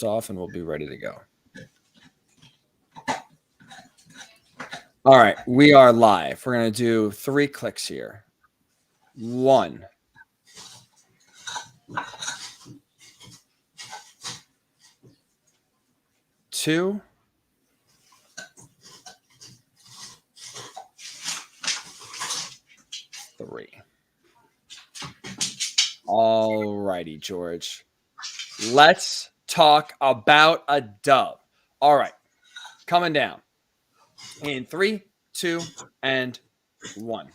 Off and we'll be ready to go. All right, we are live. We're going to do 3 clicks here. 1, 2, 3. All righty, George. Let's talk about a dub. All right, coming down in 3, 2, and 1.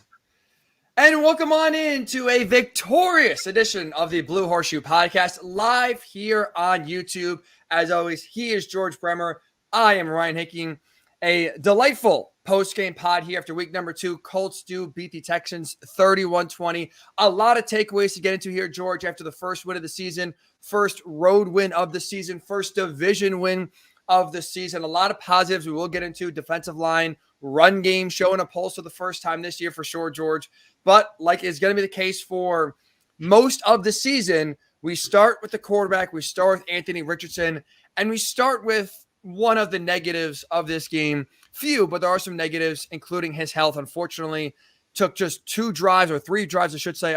And welcome on in to a victorious edition of the Blue Horseshoe podcast, live here on YouTube. As always, he is George Bremer. I am Ryan Hickey. A delightful post-game pod here after week number 2. Colts do beat the Texans 31-20. A lot of takeaways to get into here, George, after the first win of the season, first road win of the season, first division win of the season. A lot of positives we will get into. Defensive line, run game showing a pulse for the first time this year for sure, George. But like is going to be the case for most of the season, we start with the quarterback, we start with Anthony Richardson, and we start with one of the negatives of this game. Few, but there are some negatives, including his health. Unfortunately, took just 2 drives, or 3 drives, I should say,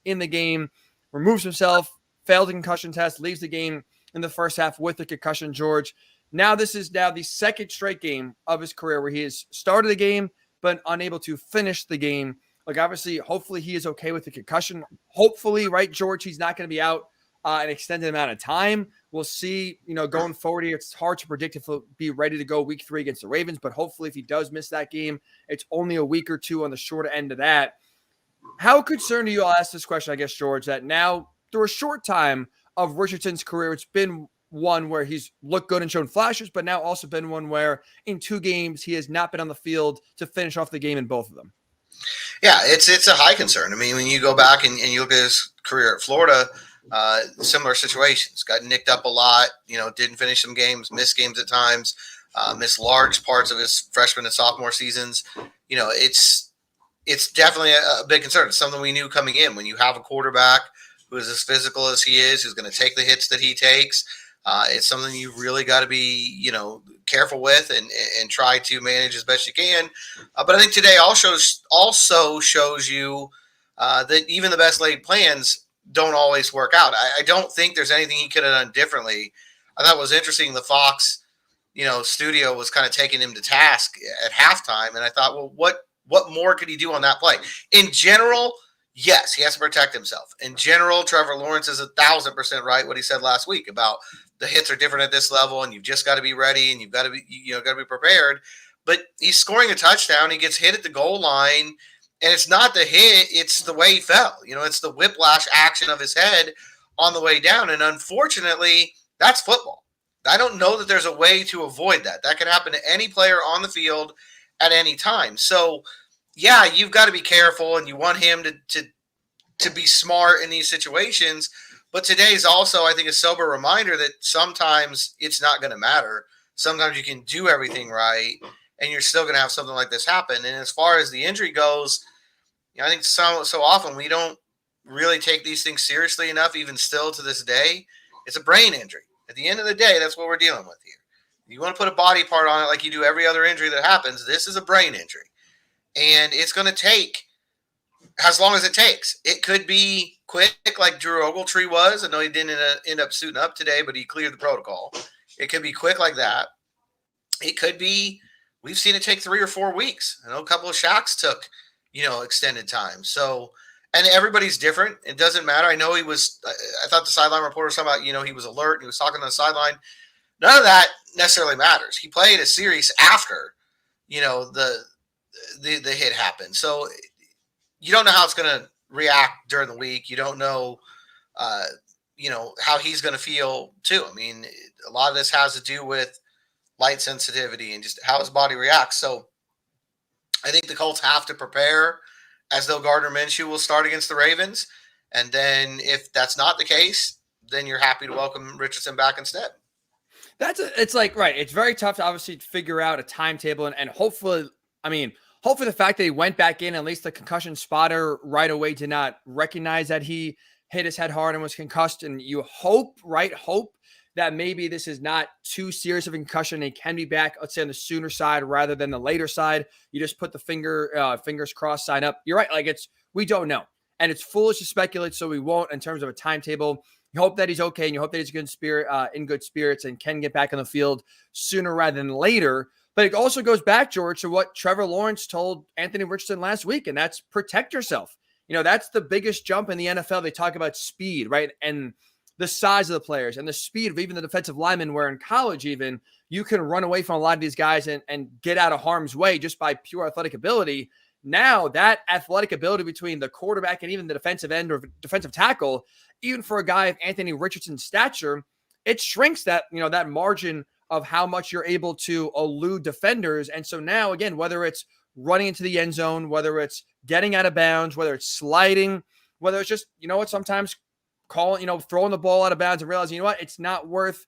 in the game, removes himself, failed the concussion test, leaves the game in the first half with the concussion, George. Now this is the second straight game of his career where he has started the game, but unable to finish the game. Like, obviously, hopefully he is okay with the concussion. Hopefully, right, George, he's not going to be out an extended amount of time. We'll see, going forward here. It's hard to predict if he'll be ready to go week 3 against the Ravens, but hopefully if he does miss that game, it's only a week or 2 on the shorter end of that. How concerned are you? I'll ask this question, I guess, George, that now through a short time of Richardson's career, it's been one where he's looked good and shown flashes, but now also been one where in 2 games he has not been on the field to finish off the game in both of them. Yeah, it's a high concern. I mean, when you go back and you look at his career at Florida, similar situations. Got nicked up a lot, didn't finish some games, missed games at times, missed large parts of his freshman and sophomore seasons. It's definitely a big concern. It's something we knew coming in. When you have a quarterback who is as physical as he is, who's going to take the hits that he takes, it's something you really got to be, careful with and try to manage as best you can. But I think today also shows you that even the best laid plans don't always work out. I don't think there's anything he could have done differently. I thought it was interesting. The Fox, studio was kind of taking him to task at halftime. And I thought, well, what more could he do on that play? In general, yes, he has to protect himself. In general, Trevor Lawrence is 1,000% right what he said last week about the hits are different at this level, and you've just got to be ready, and you've got to be, got to be prepared. But he's scoring a touchdown. He gets hit at the goal line, and it's not the hit; it's the way he fell. It's the whiplash action of his head on the way down. And unfortunately, that's football. I don't know that there's a way to avoid that. That could happen to any player on the field at any time. So, yeah, you've got to be careful, and you want him to be smart in these situations. But today is also, I think, a sober reminder that sometimes it's not going to matter. Sometimes you can do everything right, and you're still going to have something like this happen. And as far as the injury goes, I think so often we don't really take these things seriously enough, even still to this day. It's a brain injury. At the end of the day, that's what we're dealing with here. You want to put a body part on it like you do every other injury that happens. This is a brain injury. And it's going to take as long as it takes. It could be quick like Drew Ogletree was. I know he didn't end up suiting up today, but he cleared the protocol. It could be quick like that. It could be, we've seen it take 3 or 4 weeks. I know a couple of Shaqs took, extended time. So, and everybody's different. It doesn't matter. I know I thought the sideline reporter was talking about, he was alert. He was talking on the sideline. None of that necessarily matters. He played a series after, the hit happened. So you don't know how it's going to react during the week. You don't know, how he's going to feel too. I mean, a lot of this has to do with light sensitivity and just how his body reacts. So I think the Colts have to prepare as though Gardner Minshew will start against the Ravens. And then if that's not the case, then you're happy to welcome Richardson back instead. It's very tough to obviously figure out a timetable and hopefully the fact that he went back in, at least the concussion spotter right away did not recognize that he hit his head hard and was concussed. And you hope that maybe this is not too serious of a concussion. He can be back, let's say, on the sooner side rather than the later side. You just put the fingers crossed sign up. You're right. Like, we don't know. And it's foolish to speculate, so we won't in terms of a timetable. You hope that he's okay, and you hope that he's in good spirits and can get back on the field sooner rather than later. But it also goes back, George, to what Trevor Lawrence told Anthony Richardson last week, and that's protect yourself. That's the biggest jump in the NFL. They talk about speed, right? And the size of the players and the speed of even the defensive linemen, where in college even, you can run away from a lot of these guys and get out of harm's way just by pure athletic ability. Now that athletic ability between the quarterback and even the defensive end or defensive tackle, even for a guy of Anthony Richardson's stature, it shrinks that margin of how much you're able to elude defenders. And so now, again, whether it's running into the end zone, whether it's getting out of bounds, whether it's sliding, whether it's just, sometimes throwing the ball out of bounds and realizing, it's not worth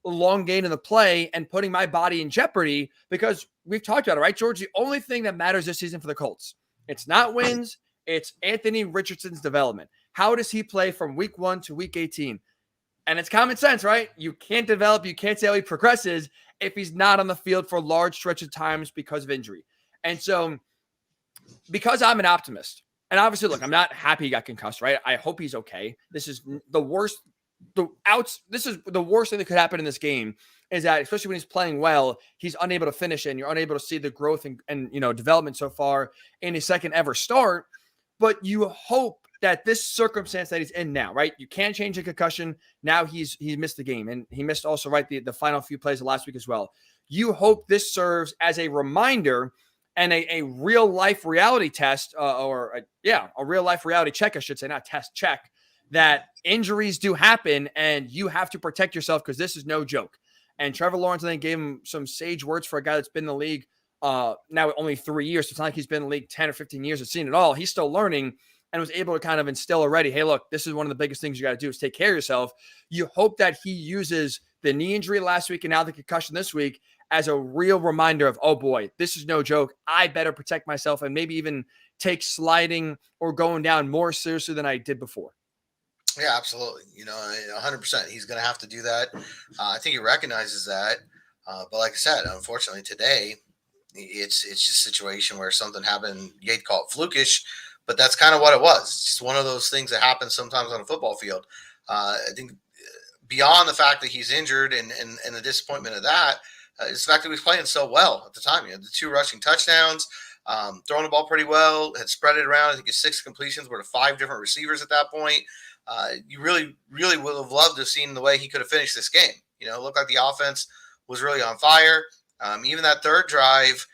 elongating the play and putting my body in jeopardy, because we've talked about it, right, George? The only thing that matters this season for the Colts, it's not wins, it's Anthony Richardson's development. How does he play from week 1 to week 18? And it's common sense, right? You can't develop, you can't say how he progresses if he's not on the field for large stretches of times because of injury. And so, because I'm an optimist, and obviously, look, I'm not happy he got concussed, right? I hope he's okay. This is the worst. This is the worst thing that could happen in this game, is that, especially when he's playing well, he's unable to finish it, and you're unable to see the growth and development so far in his second ever start. But you hope that this circumstance that he's in now, right? You can't change a concussion. Now he missed the game, and he missed also, right, the final few plays of last week as well. You hope this serves as a reminder and a real life reality test, a real life reality check, I should say, not test, check, that injuries do happen and you have to protect yourself, because this is no joke. And Trevor Lawrence, I think, gave him some sage words for a guy that's been in the league now only 3 years. So it's not like he's been in the league 10 or 15 years and seen it all. He's still learning, and was able to kind of instill already, hey, look, this is one of the biggest things you got to do is take care of yourself. You hope that he uses the knee injury last week and now the concussion this week as a real reminder of, oh boy, this is no joke. I better protect myself, and maybe even take sliding or going down more seriously than I did before. Yeah, absolutely. 100%. He's going to have to do that. I think he recognizes that. But like I said, unfortunately today, it's just a situation where something happened. You'd call it flukish, but that's kind of what it was. It's just one of those things that happens sometimes on a football field. I think beyond the fact that he's injured and the disappointment of that, is the fact that he was playing so well at the time. He had the 2 rushing touchdowns, throwing the ball pretty well, had spread it around. I think his 6 completions were to 5 different receivers at that point. You really, really would have loved to have seen the way he could have finished this game. It looked like the offense was really on fire. Even that third drive,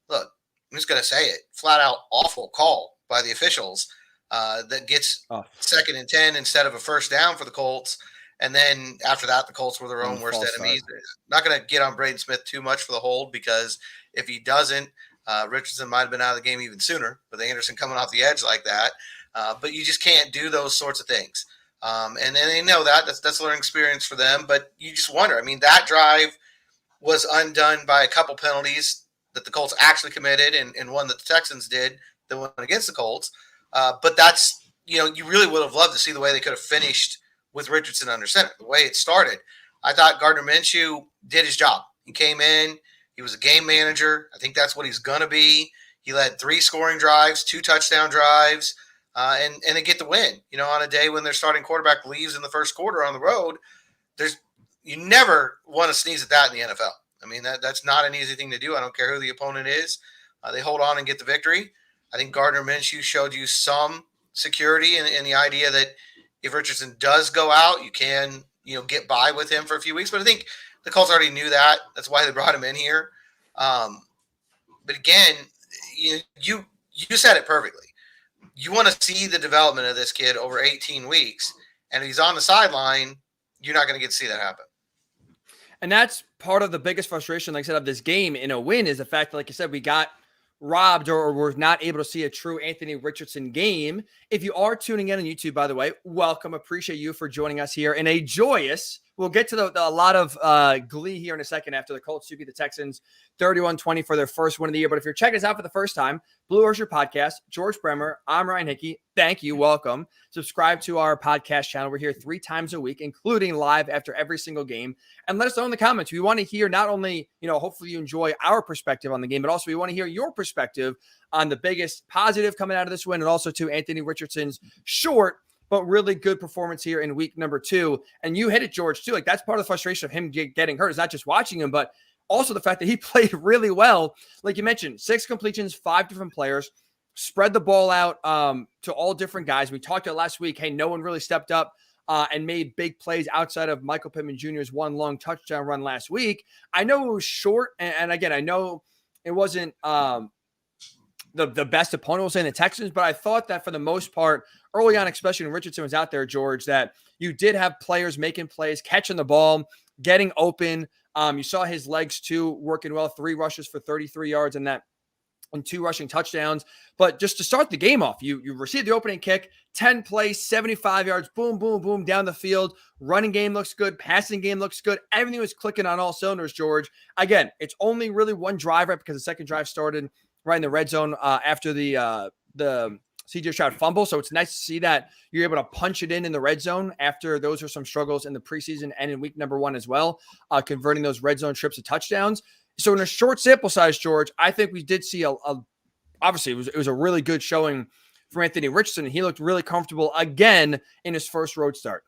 look, I'm just going to say it, flat out awful call by the officials that gets 2nd and 10 instead of a first down for the Colts. And then after that, the Colts were their own worst enemies. Not going to get on Braden Smith too much for the hold, because if he doesn't, Richardson might have been out of the game even sooner with Anderson coming off the edge like that. But you just can't do those sorts of things. And they know that. That's a learning experience for them. But you just wonder. I mean, that drive was undone by a couple penalties that the Colts actually committed, and one that the Texans did that went against the Colts. But that's, you really would have loved to see the way they could have finished with Richardson under center. The way it started, I thought Gardner Minshew did his job. He came in. He was a game manager. I think that's what he's going to be. He led 3 scoring drives, 2 touchdown drives, and they get the win. On a day when their starting quarterback leaves in the first quarter on the road, you never want to sneeze at that in the NFL. I mean, that's not an easy thing to do. I don't care who the opponent is. They hold on and get the victory. I think Gardner Minshew showed you some security in the idea that if Richardson does go out, you can, get by with him for a few weeks. But I think the Colts already knew that. That's why they brought him in here. But again, you said it perfectly. You want to see the development of this kid over 18 weeks, and if he's on the sideline, you're not going to get to see that happen. And that's part of the biggest frustration, like I said, of this game in a win, is the fact that, like I said, we got robbed or we're not able to see a true Anthony Richardson game. If you are tuning in on YouTube, by the way, welcome. Appreciate you for joining us here in a joyous, We'll get to a lot of glee here in a second after the Colts beat the Texans 31-20 for their first win of the year. But if you're checking us out for the first time, Blue Horseshoe Podcast, George Bremer, I'm Ryan Hickey. Thank you. Welcome. Subscribe to our podcast channel. We're here 3 times a week, including live after every single game. And let us know in the comments. We want to hear not only, hopefully you enjoy our perspective on the game, but also we want to hear your perspective on the biggest positive coming out of this win, and also to Anthony Richardson's short but really good performance here in week number 2. And you hit it, George, too. Like, that's part of the frustration of him getting hurt. It's not just watching him, but also the fact that he played really well. Like you mentioned, 6 completions, 5 different players, spread the ball out to all different guys. We talked about last week, hey, no one really stepped up and made big plays outside of Michael Pittman Jr.'s one long touchdown run last week. I know it was short, and again, I know it wasn't the best opponent, was saying the Texans, but I thought that for the most part, early on, especially when Richardson was out there, George, that you did have players making plays, catching the ball, getting open. You saw his legs too working well, 3 rushes for 33 yards and 2 rushing touchdowns. But just to start the game off, you received the opening kick, 10 plays, 75 yards, boom, boom, boom, down the field. Running game looks good. Passing game looks good. Everything was clicking on all cylinders, George. Again, it's only really one drive, right? Because the second drive started right in the red zone after the CJ Stroud fumble. So it's nice to see that you're able to punch it in the red zone after those were some struggles in the preseason and in week number 1 as well, converting those red zone trips to touchdowns. So in a short sample size, George, I think we did see obviously it was a really good showing for Anthony Richardson. He looked really comfortable again in his first road start.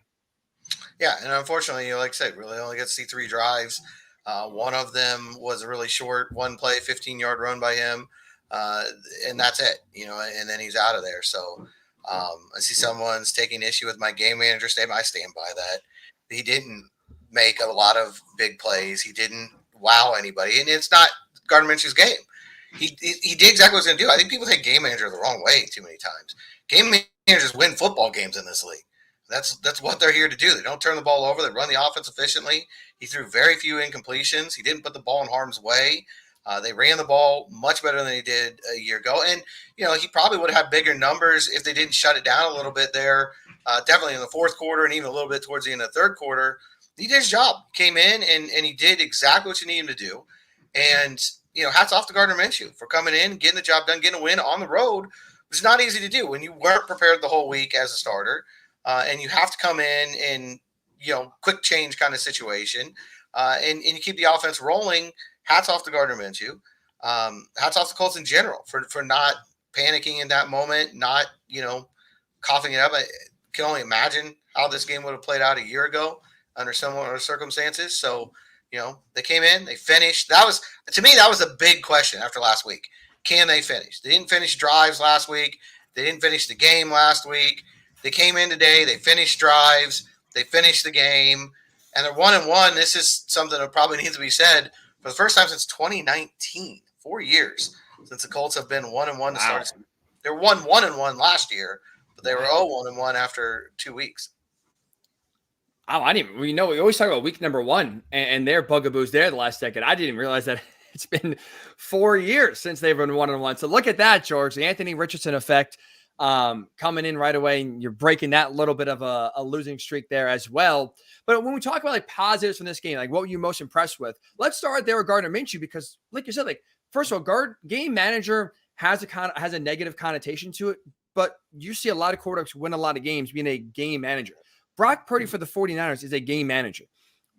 Yeah, and unfortunately, like I said, really only get to see 3 drives. One of them was a really short one play, 15-yard run by him. And that's it, and then he's out of there. So I see someone's taking issue with my game manager statement. I stand by that. He didn't make a lot of big plays. He didn't wow anybody. And it's not Gardner Minshew's game. He did exactly what he was going to do. I think people take game manager the wrong way too many times. Game managers win football games in this league. That's what they're here to do. They don't turn the ball over. They run the offense efficiently. He threw very few incompletions. He didn't put the ball in harm's way. They ran the ball much better than he did a year ago. And, he probably would have had bigger numbers if they didn't shut it down a little bit there, definitely in the fourth quarter and even a little bit towards the end of the third quarter. He did his job, came in, and he did exactly what you need him to do. And, hats off to Gardner Minshew for coming in, getting the job done, getting a win on the road. It's not easy to do when you weren't prepared the whole week as a starter. And you have to come in quick change kind of situation. And you keep the offense rolling. Hats off to Gardner Minshew. Hats off to Colts in general for not panicking in that moment, not, coughing it up. I can only imagine how this game would have played out a year ago under similar circumstances. So, they came in, they finished. To me, that was a big question after last week. Can they finish? They didn't finish drives last week. They didn't finish the game last week. They came in today. They finished drives. They finished the game. And they're 1-1. This is something that probably needs to be said. For the first time since 2019, 4 years since the Colts have been 1-1 to start. They were 1-1 last year, but they were 0-1 after 2 weeks. Oh, we always talk about week number 1 and their bugaboos there the last decade. I didn't realize that it's been 4 years since they've been 1-1. So look at that, George, the Anthony Richardson effect coming in right away. And you're breaking that little bit of a losing streak there as well. But when we talk about like positives from this game, like what were you most impressed with? Let's start there with Gardner Minshew, because like you said, like first of all, game manager has a negative connotation to it, but you see a lot of quarterbacks win a lot of games being a game manager. Brock Purdy for the 49ers is a game manager.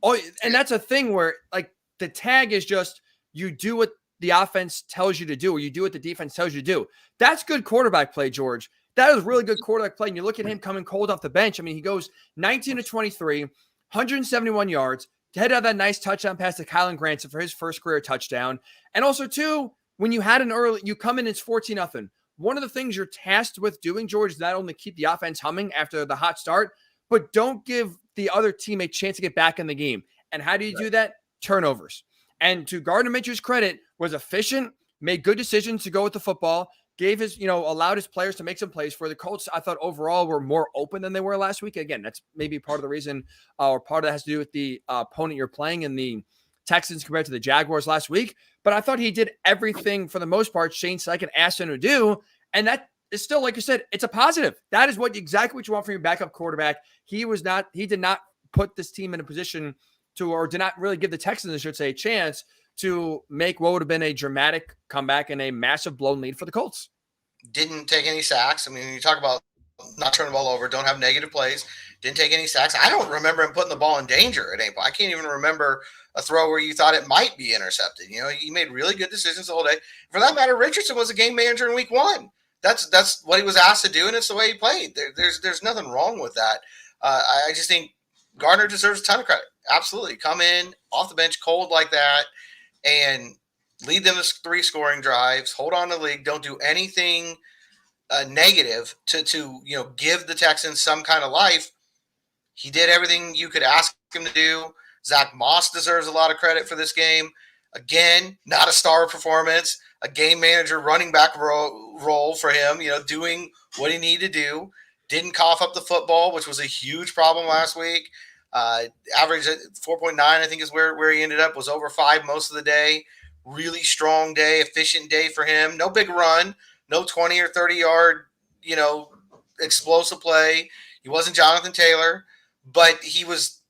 Oh, and that's a thing where like the tag is just you do what the offense tells you to do, or you do what the defense tells you to do. That's good quarterback play, George. That is really good quarterback play. And you look at him coming cold off the bench. I mean, he goes 19-23, 171 yards, head out that nice touchdown pass to Kylan Granson for his first career touchdown. And also, too, when you had you come in, it's 14-0. One of the things you're tasked with doing, George, is not only keep the offense humming after the hot start, but don't give the other team a chance to get back in the game. And how do you do that? Turnovers. And to Gardner Minshew's credit, was efficient, made good decisions to go with the football, gave his, allowed his players to make some plays for the Colts. I thought overall were more open than they were last week. Again, that's maybe part of the reason, or part of that has to do with the opponent you're playing in the Texans compared to the Jaguars last week. But I thought he did everything for the most part Shane Steichen asked him to do. And that is still, like you said, it's a positive. That is exactly what you want from your backup quarterback. He did not put this team in a position to, or did not really give the Texans, I should say, a chance to make what would have been a dramatic comeback and a massive blown lead for the Colts. Didn't take any sacks. I mean, you talk about not turning the ball over, don't have negative plays, didn't take any sacks. I don't remember him putting the ball in danger at any point. I can't even remember a throw where you thought it might be intercepted. You know, he made really good decisions the whole day. For that matter, Richardson was a game manager in week 1. That's what he was asked to do, and it's the way he played. There's nothing wrong with that. I just think Gardner deserves a ton of credit. Absolutely. Come in off the bench cold like that and lead them to 3 scoring drives, hold on to the league, don't do anything negative to give the Texans some kind of life. He did everything you could ask him to do. Zach Moss deserves a lot of credit for this game. Again, not a star performance, a game manager running back role for him, doing what he needed to do. Didn't cough up the football, which was a huge problem last week. Average at 4.9, I think is where he ended up, was over 5 most of the day. Really strong day, efficient day for him. No big run, no 20 or 30-yard, explosive play. He wasn't Jonathan Taylor, but he was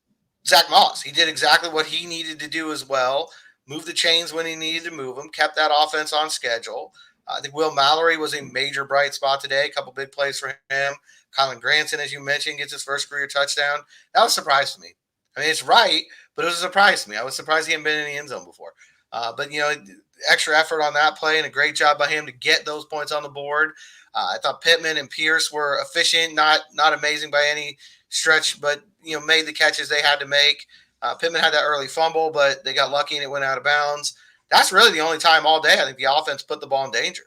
Zach Moss. He did exactly what he needed to do as well. Moved the chains when he needed to move them, kept that offense on schedule. I think Will Mallory was a major bright spot today. A couple big plays for him. Colin Granson, as you mentioned, gets his first career touchdown. That was a surprise to me. I mean, it's right, but it was a surprise to me. I was surprised he hadn't been in the end zone before. But extra effort on that play and a great job by him to get those points on the board. I thought Pittman and Pierce were efficient, not amazing by any stretch, but made the catches they had to make. Pittman had that early fumble, but they got lucky and it went out of bounds. That's really the only time all day I think the offense put the ball in danger.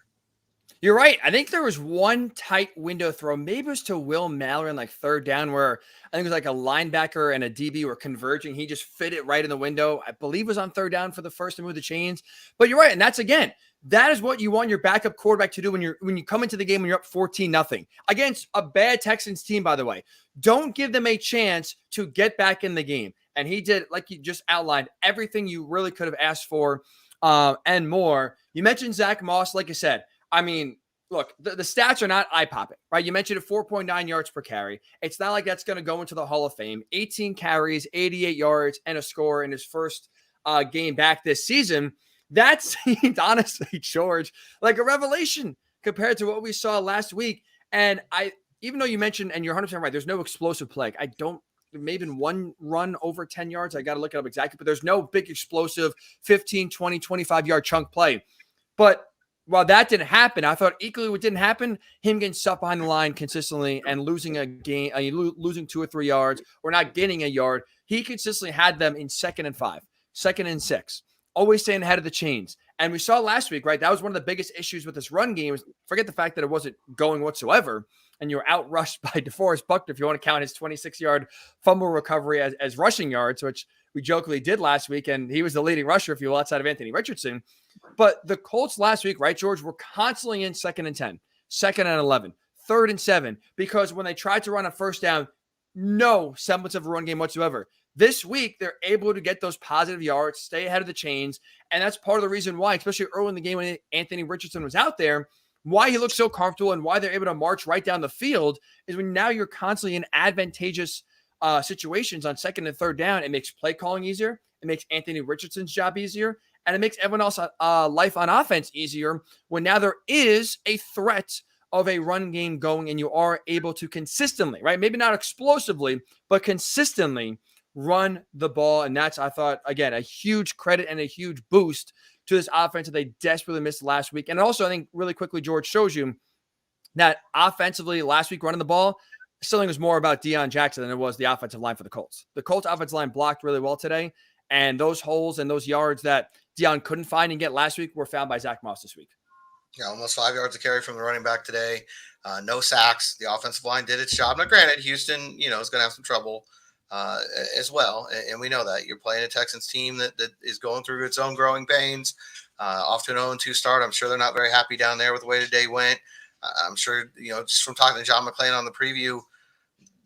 You're right. I think there was one tight window throw. Maybe it was to Will Mallory on third down where I think it was a linebacker and a DB were converging. He just fit it right in the window. I believe it was on third down for the first to move the chains. But you're right. And that is what you want your backup quarterback to do when you come into the game when you're up 14-0 against a bad Texans team, by the way. Don't give them a chance to get back in the game. And he did, like you just outlined, everything you really could have asked for and more. You mentioned Zach Moss, like I said. I mean, look, the stats are not eye-popping, right? You mentioned it, 4.9 yards per carry. It's not like that's going to go into the Hall of Fame. 18 carries, 88 yards, and a score in his first game back this season. That seemed, honestly, George, like a revelation compared to what we saw last week. And even though you mentioned, and you're 100% right, there's no explosive play. Maybe in one run over 10 yards. I got to look it up exactly, but there's no big explosive 15, 20, 25-yard chunk play. But while that didn't happen, I thought equally what didn't happen, him getting stuck behind the line consistently and losing a game, losing 2 or 3 yards or not getting a yard. He consistently had them in 2nd and 5, 2nd and 6, always staying ahead of the chains. And we saw last week, right? That was one of the biggest issues with this run game. Forget the fact that it wasn't going whatsoever. And you were outrushed by DeForest Buckner, if you want to count his 26-yard fumble recovery as rushing yards, which we jokingly did last week. And he was the leading rusher, if you will, outside of Anthony Richardson. But the Colts last week, right, George, were constantly in 2nd and 10, 2nd and 11, 3rd and 7, because when they tried to run a first down, no semblance of a run game whatsoever. This week, they're able to get those positive yards, stay ahead of the chains, and that's part of the reason why, especially early in the game when Anthony Richardson was out there, why he looked so comfortable and why they're able to march right down the field is when now you're constantly in advantageous situations on 2nd and 3rd down. It makes play calling easier. It makes Anthony Richardson's job easier. And it makes everyone else life on offense easier when now there is a threat of a run game going and you are able to consistently, right? Maybe not explosively, but consistently run the ball. And that's, I thought, again, a huge credit and a huge boost to this offense that they desperately missed last week. And also, I think really quickly, George, shows you that offensively last week running the ball, still think it was more about Deion Jackson than it was the offensive line for the Colts. The Colts offensive line blocked really well today. And those holes and those yards that Deion couldn't find and get last week were found by Zach Moss this week. Yeah, almost 5 yards of carry from the running back today. No sacks. The offensive line did its job. Now, granted, Houston, is going to have some trouble as well. And we know that. You're playing a Texans team that is going through its own growing pains. Off to an 0-2 start. I'm sure they're not very happy down there with the way the day went. I'm sure, just from talking to John McClain on the preview,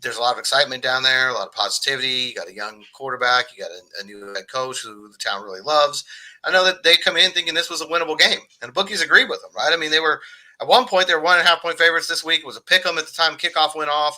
there's a lot of excitement down there, a lot of positivity. You got a young quarterback. You got a new head coach who the town really loves. I know that they come in thinking this was a winnable game, and the bookies agreed with them, right? I mean, they were at one point they were 1.5 point favorites this week. It was a pick 'em at the time kickoff went off,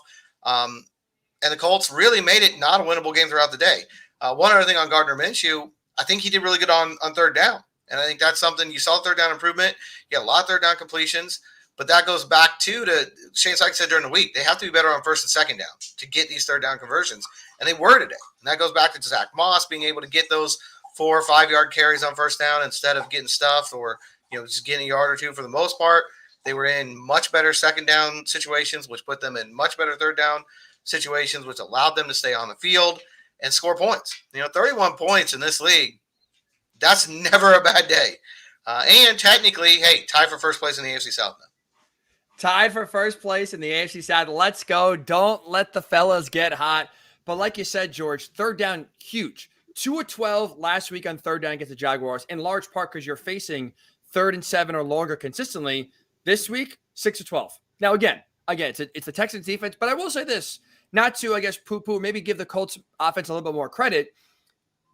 and the Colts really made it not a winnable game throughout the day. One other thing on Gardner Minshew, I think he did really good on third down. And I think that's something you saw third down improvement. He had a lot of third down completions. But that goes back to Shane Steichen said during the week, they have to be better on first and second down to get these third down conversions. And they were today. And that goes back to Zach Moss being able to get those 4 or 5 yard carries on first down instead of getting stuffed or just getting a yard or two for the most part. They were in much better second down situations, which put them in much better third down situations, which allowed them to stay on the field and score points. 31 points in this league, that's never a bad day. And technically, hey, tied for first place in the AFC South now. Tied for first place in the AFC South. Let's go. Don't let the fellas get hot. But like you said, George, third down, huge. 2 of 12 last week on third down against the Jaguars, in large part because you're facing 3rd and 7 or longer consistently. This week, 6 of 12. Now, again, it's the Texans defense, but I will say this, not to, I guess, poo-poo, maybe give the Colts offense a little bit more credit.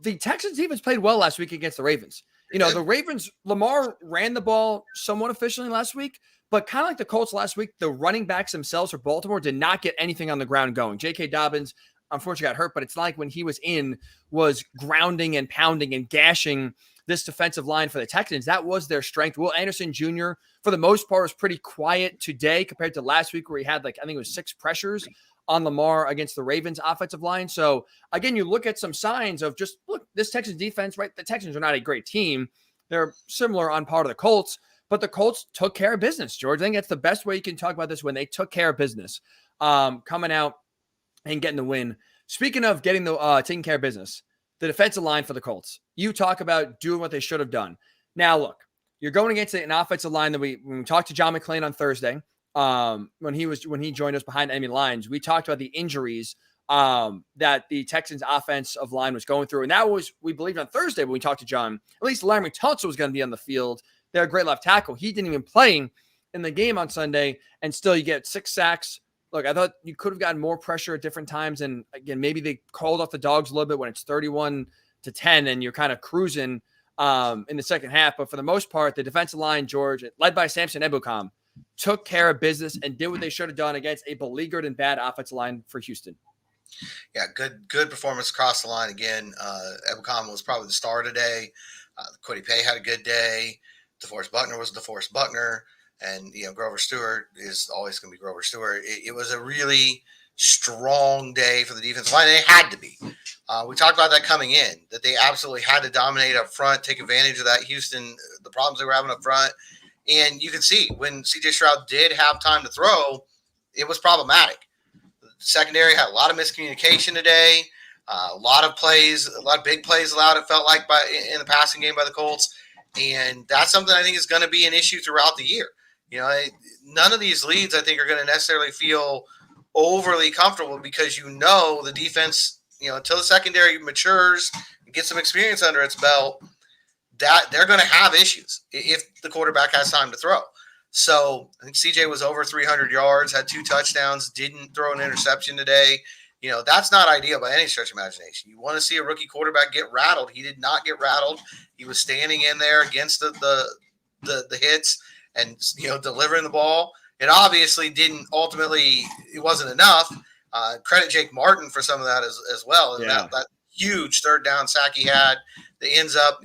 The Texans defense played well last week against the Ravens. The Ravens, Lamar ran the ball somewhat efficiently last week, but kind of like the Colts last week, the running backs themselves for Baltimore did not get anything on the ground going. J.K. Dobbins, unfortunately, got hurt, but it's not like when he was grounding and pounding and gashing this defensive line for the Texans. That was their strength. Will Anderson Jr., for the most part, was pretty quiet today compared to last week where he had, I think it was 6 pressures on Lamar against the Ravens offensive line. So, again, you look at some signs of this Texans defense, right? The Texans are not a great team. They're similar on par to the Colts, but the Colts took care of business, George. I think that's the best way you can talk about this, when they took care of business, coming out and getting the win. Speaking of getting taking care of business, the defensive line for the Colts. You talk about doing what they should have done. Now, look, you're going against an offensive line that when we talked to John McClain on Thursday, when he joined us behind enemy lines, we talked about the injuries that the Texans offensive line was going through. And that was, we believed on Thursday when we talked to John, at least Larry Tunsil was going to be on the field. They're a great left tackle. He didn't even play in the game on Sunday, and still you get 6 sacks. Look, I thought you could have gotten more pressure at different times. And again, maybe they called off the dogs a little bit when it's 31-10 and you're kind of cruising in the second half. But for the most part, the defensive line, George, led by Samson Ebukam, took care of business and did what they should have done against a beleaguered and bad offensive line for Houston. Yeah, good performance across the line again. Ebukam was probably the star today. Kwity Paye had a good day. DeForest Buckner was DeForest Buckner. And, Grover Stewart is always going to be Grover Stewart. It was a really strong day for the defensive line. They had to be. We talked about that coming in, that they absolutely had to dominate up front, take advantage of that Houston, the problems they were having up front. And you can see when C.J. Stroud did have time to throw, it was problematic. The secondary had a lot of miscommunication today, a lot of big plays allowed, it felt like, in the passing game by the Colts. And that's something I think is going to be an issue throughout the year. None of these leads, I think, are going to necessarily feel overly comfortable because the defense, until the secondary matures and gets some experience under its belt, that they're going to have issues if the quarterback has time to throw. So I think CJ was over 300 yards, had 2 touchdowns, didn't throw an interception today. That's not ideal by any stretch of imagination. You want to see a rookie quarterback get rattled. He did not get rattled. He was standing in there against the hits and delivering the ball. It obviously it wasn't enough. Credit Jake Martin for some of that as well. And that huge third down sack he had that ends up,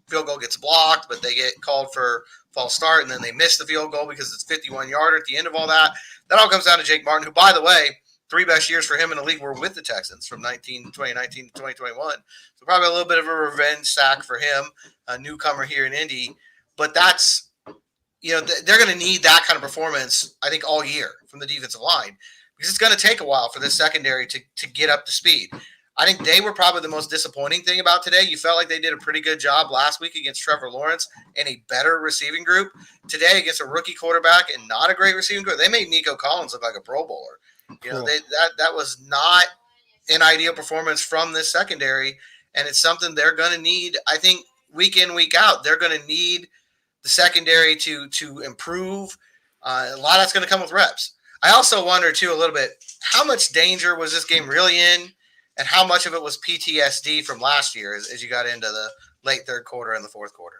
field goal gets blocked, but they get called for false start, and then they miss the field goal because it's 51-yarder at the end of all that. That all comes down to Jake Martin, who, by the way, 3 best years for him in the league were with the Texans from 2019 to 2021. So probably a little bit of a revenge sack for him, a newcomer here in Indy. But that's, they're going to need that kind of performance, I think, all year from the defensive line because it's going to take a while for this secondary to get up to speed. I think they were probably the most disappointing thing about today. You felt like they did a pretty good job last week against Trevor Lawrence and a better receiving group. Today, against a rookie quarterback and not a great receiving group, they made Nico Collins look like a Pro Bowler. Cool. That was not an ideal performance from this secondary, and it's something they're going to need. I think week in, week out, they're going to need the secondary to improve. A lot of that's going to come with reps. I also wonder too a little bit how much danger was this game really in, and how much of it was PTSD from last year as you got into the late third quarter and the fourth quarter.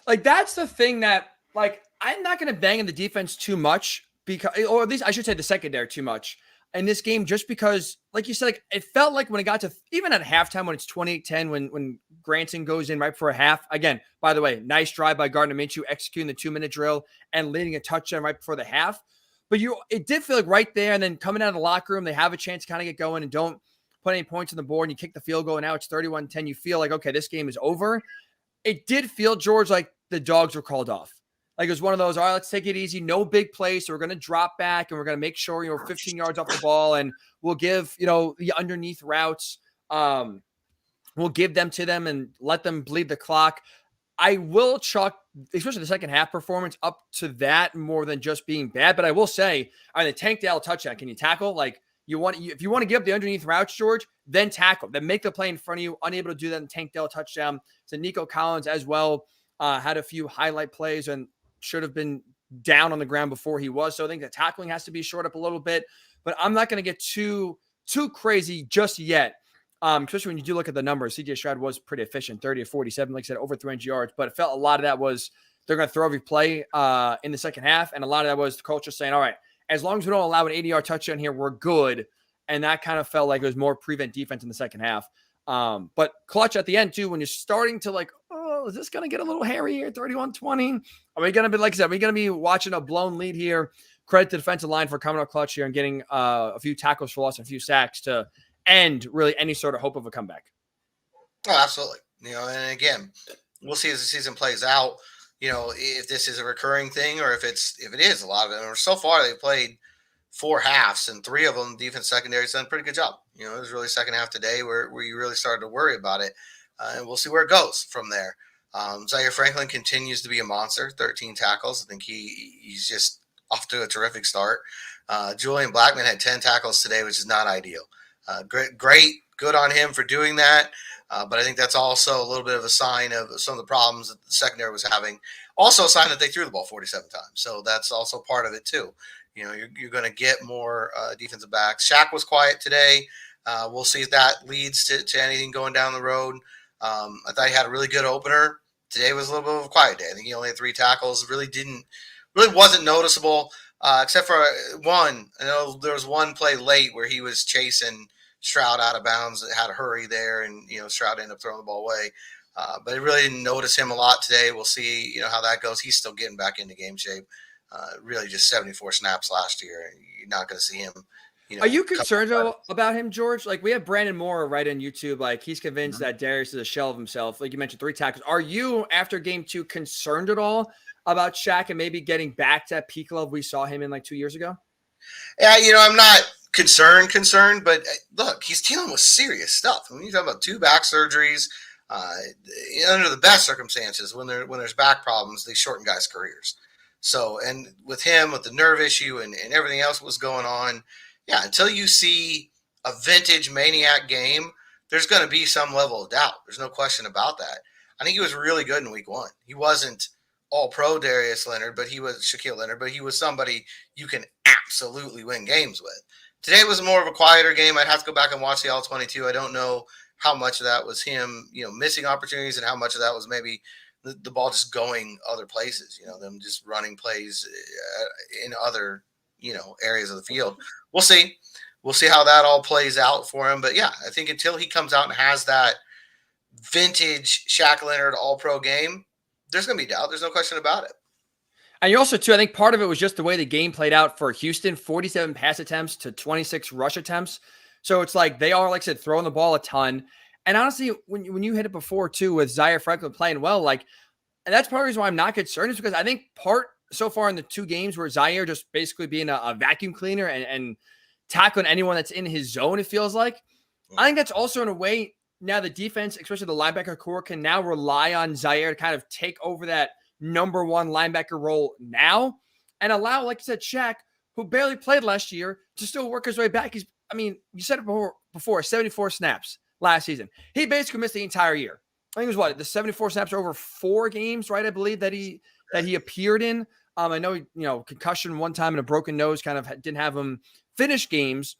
That's the thing that I'm not going to bang in the defense too much because, or at least I should say the secondary too much. in this game, just because, like you said, like, it felt like when it got to, even at halftime when it's 28-10, when Granson goes in right before a half. Again, by the way, nice drive by Gardner Minshew executing the 2-minute drill and leading a touchdown right before the half. But it did feel like right there, and then coming out of the locker room, they have a chance to kind of get going and don't put any points on the board, and you kick the field goal, and now it's 31-10. You feel like, okay, this game is over. It did feel, George, like the dogs were called off. Like it was one of those, all right, let's take it easy. No big play. So we're going to drop back and we're going to make sure, 15 yards off the ball, and we'll give, the underneath routes. We'll give them to them and let them bleed the clock. I will chalk, especially the second half performance, up to that more than just being bad. But I will say, the Tank Dell touchdown, can you tackle? Like if you want to give up the underneath routes, George, then tackle. Then make the play in front of you. Unable to do that in Tank Dell touchdown. So Nico Collins as well had a few highlight plays and should have been down on the ground before he was. So I think the tackling has to be shored up a little bit. But I'm not going to get too crazy just yet. Especially when you do look at the numbers. CJ Stroud was pretty efficient, 30 of 47, like I said, over 300 yards. But it felt a lot of that was they're going to throw every play in the second half. And a lot of that was the culture saying, all right, as long as we don't allow an 80-yard touchdown here, we're good. And that kind of felt like it was more prevent defense in the second half. But clutch at the end, too, when you're starting to like, oh, is this going to get a little hairy here, 31-20? Are we going to be, like I said, are we going to be watching a blown lead here? Credit to the defensive line for coming up clutch here and getting a few tackles for loss and a few sacks to end really any sort of hope of a comeback. Oh, absolutely. And again, we'll see as the season plays out, if this is a recurring thing or if it is a lot of it. And so far they've played 4 halves, and 3 of them defense secondary's done a pretty good job. It was really second half today where you really started to worry about it. And we'll see where it goes from there. Zaire Franklin continues to be a monster, 13 tackles. I think he's just off to a terrific start. Julian Blackman had 10 tackles today, which is not ideal. Great, good on him for doing that. But I think that's also a little bit of a sign of some of the problems that the secondary was having. Also a sign that they threw the ball 47 times. So that's also part of it too. You're going to get more defensive backs. Shaq was quiet today. We'll see if that leads to anything going down the road. I thought he had a really good opener. Today was a little bit of a quiet day. I think he only had 3 tackles. Really wasn't noticeable, except for one. I know there was one play late where he was chasing Stroud out of bounds. It had a hurry there, and Stroud ended up throwing the ball away. But I really didn't notice him a lot today. We'll see, how that goes. He's still getting back into game shape. Really just 74 snaps last year. You're not going to see him. Are you concerned about him, George? Like, we have Brandon Moore right on YouTube. Like, he's convinced that Darius is a shell of himself. Like you mentioned, 3 tackles. Are you, after game 2, concerned at all about Shaq and maybe getting back to that peak level we saw him in like 2 years ago? Yeah, I'm not concerned, but look, he's dealing with serious stuff. When you talk about 2 back surgeries, under the best circumstances, when there's back problems, they shorten guys' careers. So, and with him, with the nerve issue and everything else was going on, yeah, until you see a vintage maniac game, there's going to be some level of doubt. There's no question about that. I think he was really good in week 1. He wasn't all-pro Shaquille Leonard, but he was somebody you can absolutely win games with. Today was more of a quieter game. I'd have to go back and watch the All-22. I don't know how much of that was him, missing opportunities and how much of that was maybe the ball just going other places, them just running plays in other, areas of the field. We'll see. We'll see how that all plays out for him. But, yeah, I think until he comes out and has that vintage Shaq Leonard all-pro game, there's going to be doubt. There's no question about it. And you also, too, I think part of it was just the way the game played out for Houston, 47 pass attempts to 26 rush attempts. So it's like they are, like I said, throwing the ball a ton. And honestly, when you hit it before, too, with Zaire Franklin playing well, and that's part of the reason why I'm not concerned is because I think so far in the 2 games where Zaire just basically being a vacuum cleaner and tackling anyone that's in his zone, it feels like. I think that's also in a way now the defense, especially the linebacker core, can now rely on Zaire to kind of take over that number 1 linebacker role now and allow, like I said, Shaq, who barely played last year, to still work his way back. You said it before 74 snaps last season. He basically missed the entire year. I think it was the 74 snaps are over 4 games, right? I believe that he appeared in. I know, concussion one time and a broken nose kind of didn't have him finish games,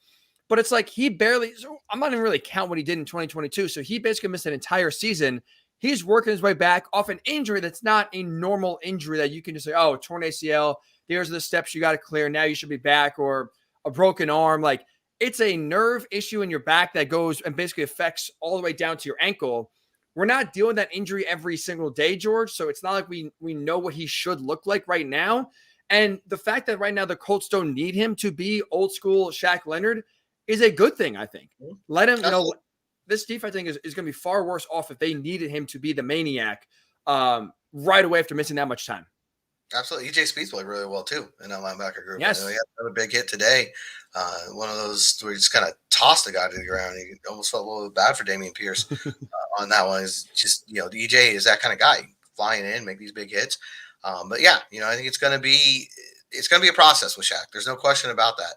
but it's like I'm not even really count what he did in 2022. So he basically missed an entire season. He's working his way back off an injury that's not a normal injury that you can just say, oh, torn ACL, there's the steps you got to clear. Now you should be back, or a broken arm. Like, it's a nerve issue in your back that goes and basically affects all the way down to your ankle. We're not dealing with that injury every single day, George. So it's not like we know what he should look like right now. And the fact that right now the Colts don't need him to be old school Shaq Leonard is a good thing, I think. Let him, this defense, I think, is going to be far worse off if they needed him to be the maniac right away after missing that much time. Absolutely. EJ Speed's played really well, too, in that linebacker group. Yes. He had another big hit today. One of those where he just kind of tossed the guy to the ground. He almost felt a little bit bad for Dameon Pierce on that one. Is just, EJ is that kind of guy, flying in, make these big hits. But, yeah, I think it's going to be a process with Shaq. There's no question about that.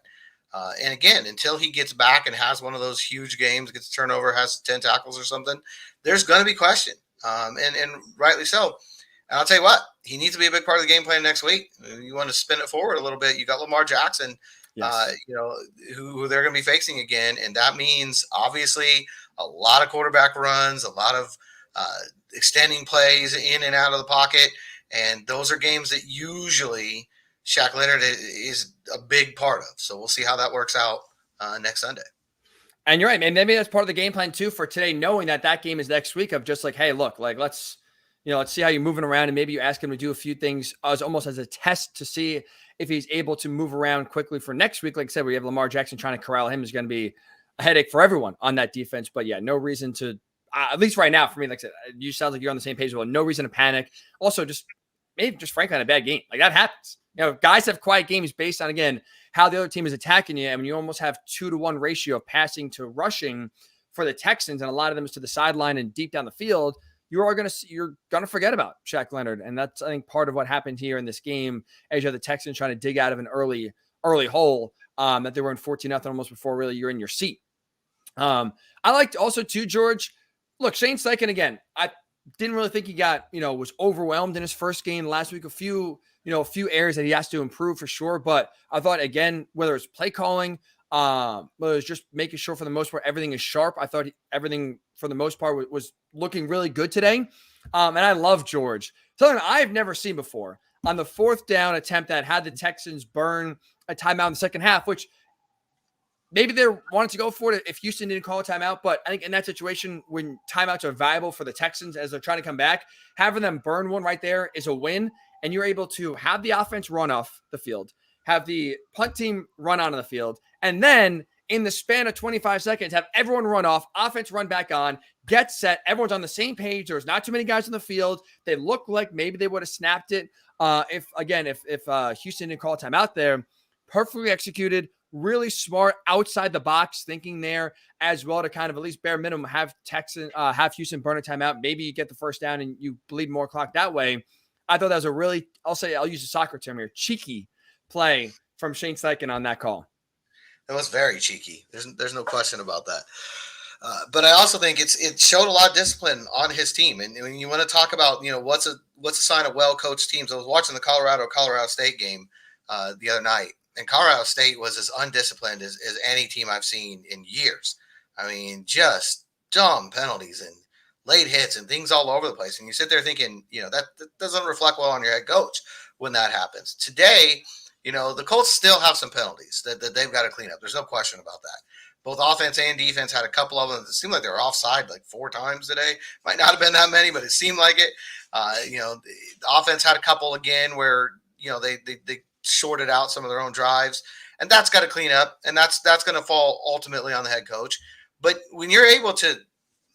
And, again, until he gets back and has one of those huge games, gets a turnover, has 10 tackles or something, there's going to be question, and rightly so. And I'll tell you what, he needs to be a big part of the game plan next week. You want to spin it forward a little bit. You got Lamar Jackson, yes. Who they're going to be facing again. And that means, obviously, a lot of quarterback runs, a lot of extending plays in and out of the pocket. And those are games that usually Shaq Leonard is a big part of. So we'll see how that works out next Sunday. And you're right, man. Maybe that's part of the game plan, too, for today, knowing that game is next week, of just like, hey, look, like, let's see how you're moving around, and maybe you ask him to do a few things almost as a test to see if he's able to move around quickly for next week. Like I said, we have Lamar Jackson trying to corral him is going to be a headache for everyone on that defense. But yeah, no reason to, at least right now for me, like I said, you sound like you're on the same page. Well, no reason to panic. Also, maybe frankly on a bad game. Like that happens. Guys have quiet games based on, again, how the other team is attacking you. I mean, you almost have 2-to-1 ratio of passing to rushing for the Texans, and a lot of them is to the sideline and deep down the field. You're gonna forget about Shaq Leonard, and that's, I think, part of what happened here in this game. As you have the Texans trying to dig out of an early hole that they were in 14-0 almost before really you're in your seat. I liked also too, George. Look, Shane Steichen again. I didn't really think he got was overwhelmed in his first game last week. A few areas that he has to improve for sure, but I thought again, whether it's play calling, but it was just making sure for the most part everything is sharp. I thought everything for the most part was looking really good today. And I love George. Something I've never seen before on the 4th down attempt that had the Texans burn a timeout in the second half, which maybe they wanted to go for it if Houston didn't call a timeout. But I think in that situation, when timeouts are viable for the Texans as they're trying to come back, having them burn one right there is a win. And you're able to have the offense run off the field, have the punt team run onto the field, and then in the span of 25 seconds, have everyone run off, offense run back on, get set. Everyone's on the same page. There's not too many guys on the field. They look like maybe they would have snapped it. If Houston didn't call a timeout there, perfectly executed, really smart outside the box thinking there as well to kind of at least bare minimum have Houston burn a timeout. Maybe you get the first down and you bleed more clock that way. I thought that was a really, I'll use a soccer term here, cheeky play from Shane Steichen on that call. It was very cheeky. There's no question about that. But I also think it showed a lot of discipline on his team. And when you want to talk about, what's a sign of well-coached teams, I was watching the Colorado State game the other night, and Colorado State was as undisciplined as any team I've seen in years. I mean, just dumb penalties and late hits and things all over the place. And you sit there thinking, that doesn't reflect well on your head coach when that happens. Today, the Colts still have some penalties that they've got to clean up. There's no question about that. Both offense and defense had a couple of them. It seemed like they were offside like 4 times today. Might not have been that many, but it seemed like it. The offense had a couple again where, they shorted out some of their own drives. And that's got to clean up. And that's going to fall ultimately on the head coach. But when you're able to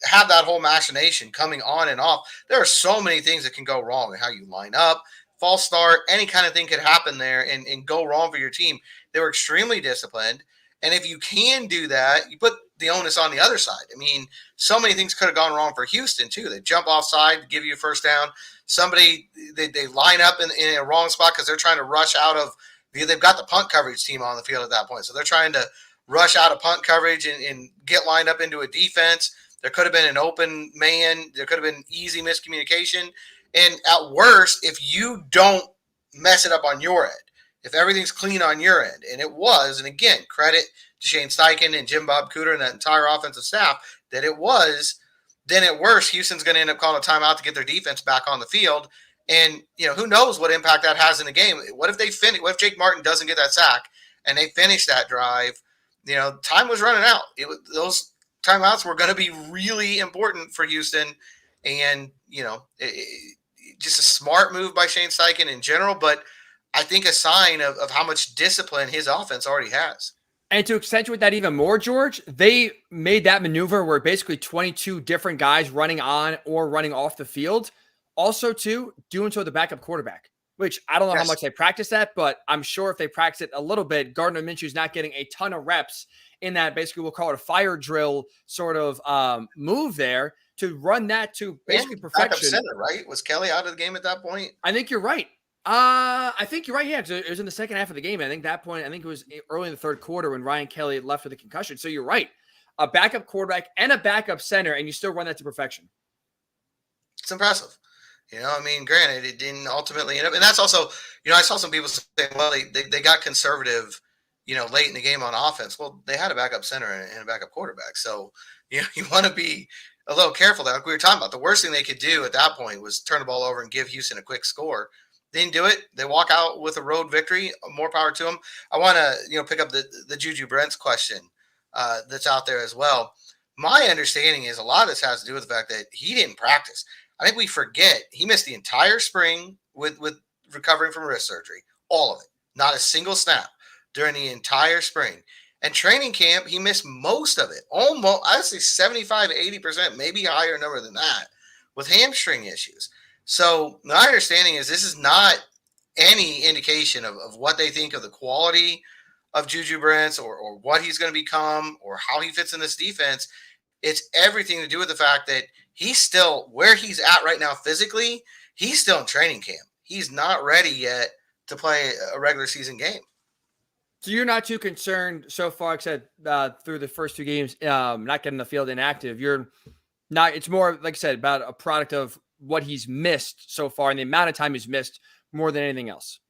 have that whole machination coming on and off, there are so many things that can go wrong in how you line up. False start, any kind of thing could happen there and go wrong for your team. They were extremely disciplined. And if you can do that, you put the onus on the other side. I mean, so many things could have gone wrong for Houston, too. They jump offside, give you a first down. Somebody, they line up in a wrong spot because they're trying to rush out of – they've got the punt coverage team on the field at that point. So they're trying to rush out of punt coverage and get lined up into a defense. There could have been an open man. There could have been easy miscommunication. And at worst, if you don't mess it up on your end, if everything's clean on your end, and it was, and again, credit to Shane Steichen and Jim Bob Cooter and that entire offensive staff, that it was, then at worst, Houston's going to end up calling a timeout to get their defense back on the field. And, who knows what impact that has in the game. What if Jake Martin doesn't get that sack and they finish that drive time was running out. Those timeouts were going to be really important for Houston, and just a smart move by Shane Steichen in general, but I think a sign of how much discipline his offense already has. And to accentuate that even more, George, they made that maneuver where basically 22 different guys running on or running off the field. Also, too, doing so with the backup quarterback, which I don't know how much they practice that, but I'm sure if they practice it a little bit, Gardner Minshew's not getting a ton of reps in that. Basically, we'll call it a fire drill sort of move there to run that to basically perfection. Backup center, right? Was Kelly out of the game at that point? I think you're right. I think you're right. Yeah, it was in the second half of the game. I think it was early in the third quarter when Ryan Kelly left with a concussion. So you're right. A backup quarterback and a backup center, and you still run that to perfection. It's impressive. Granted, it didn't ultimately end up, and that's also, I saw some people saying, well, they got conservative, late in the game on offense. Well, they had a backup center and a backup quarterback. So, you want to be a little careful there. Like we were talking about, the worst thing they could do at that point was turn the ball over and give Houston a quick score. They didn't do it. They walk out with a road victory. More power to them. I want to, pick up the Juju Brents question that's out there as well. My understanding is a lot of this has to do with the fact that he didn't practice. I think we forget he missed the entire spring with recovering from wrist surgery, all of it, not a single snap during the entire spring. And training camp, he missed most of it, almost, I'd say 75, 80%, maybe a higher number than that, with hamstring issues. So my understanding is this is not any indication of what they think of the quality of Juju Brents or what he's going to become or how he fits in this defense. It's everything to do with the fact that he's still where he's at right now physically. He's still in training camp. He's not ready yet to play a regular season game. So you're not too concerned so far, except through the first two games, not getting the field inactive. You're not. It's more, like I said, about a product of what he's missed so far and the amount of time he's missed more than anything else.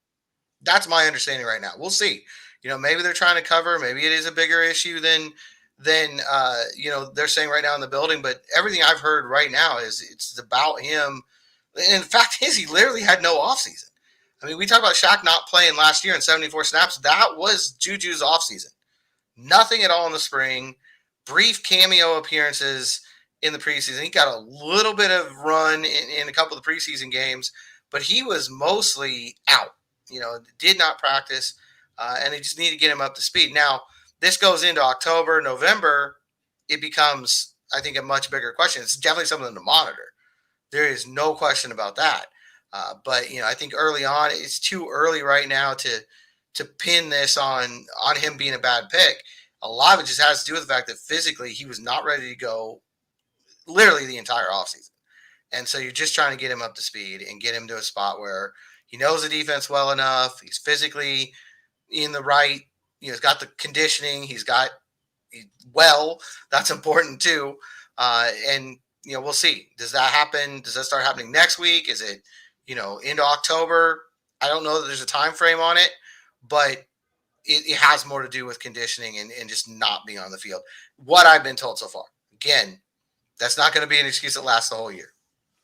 That's my understanding right now. We'll see. Maybe they're trying to cover. Maybe it is a bigger issue than they're saying right now in the building. But everything I've heard right now is it's about him. And the fact is, he literally had no offseason. I mean, we talk about Shaq not playing last year in 74 snaps. That was Juju's offseason. Nothing at all in the spring. Brief cameo appearances in the preseason. He got a little bit of run in a couple of the preseason games, but he was mostly out. Did not practice, and they just need to get him up to speed. Now, this goes into October, November. It becomes, I think, a much bigger question. It's definitely something to monitor. There is no question about that. But I think early on, it's too early right now to pin this on him being a bad pick. A lot of it just has to do with the fact that physically he was not ready to go literally the entire offseason. And so you're just trying to get him up to speed and get him to a spot where he knows the defense well enough. He's physically in the right, he's got the conditioning. That's important too. And we'll see. Does that happen? Does that start happening next week? Is it, into October? I don't know that there's a time frame on it, but it has more to do with conditioning and just not being on the field. What I've been told so far. Again, that's not going to be an excuse that lasts the whole year.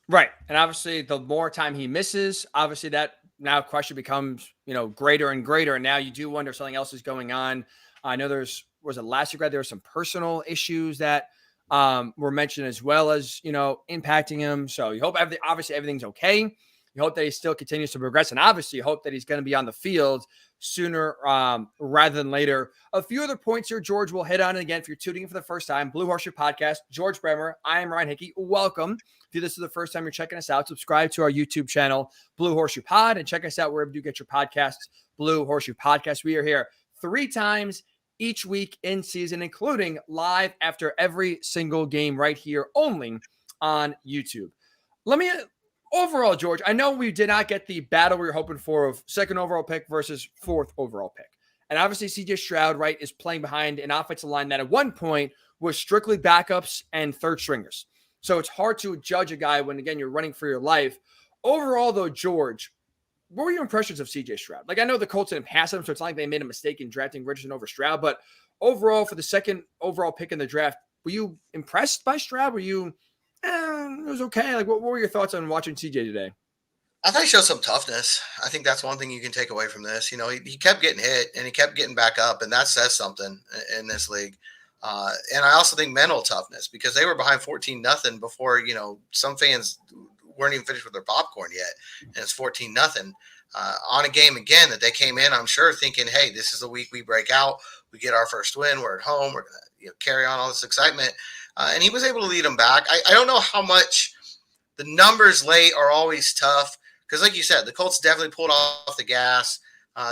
Right. And obviously, the more time he misses, obviously that now question becomes, greater and greater. And now you do wonder if something else is going on. I know was it last year, there were some personal issues that were mentioned as well as, impacting him. So you hope obviously everything's okay. You hope that he still continues to progress. And obviously you hope that he's going to be on the field sooner rather than later. A few other points here, George, we'll hit on. And again, if you're tuning in for the first time, Blue Horseshoe Podcast, George Bremer, I am Ryan Hickey. Welcome. If this is the first time you're checking us out, subscribe to our YouTube channel, Blue Horseshoe Pod, and check us out wherever you get your podcasts, Blue Horseshoe Podcast. We are here 3 times each week in season, including live after every single game right here only on YouTube. Overall, George, I know we did not get the battle we were hoping for of 2nd overall pick versus 4th overall pick. And obviously CJ Stroud, right, is playing behind an offensive line that at one point was strictly backups and third stringers. So it's hard to judge a guy when, again, you're running for your life. Overall, though, George, what were your impressions of CJ Stroud? Like, I know the Colts didn't pass him, so it's not like they made a mistake in drafting Richardson over Stroud. But overall, for the 2nd overall pick in the draft, were you impressed by Stroud? Were you, it was okay? Like, what were your thoughts on watching CJ today? I thought he showed some toughness. I think that's one thing you can take away from this. He kept getting hit and he kept getting back up, and that says something in this league. And I also think mental toughness, because they were behind 14-0 before, some fans weren't even finished with their popcorn yet. And it's 14-0 on a game again that they came in, I'm sure, thinking, hey, this is the week we break out. We get our first win. We're at home. We're going to carry on all this excitement. And he was able to lead them back. I don't know how much the numbers late are always tough, because, like you said, the Colts definitely pulled off the gas.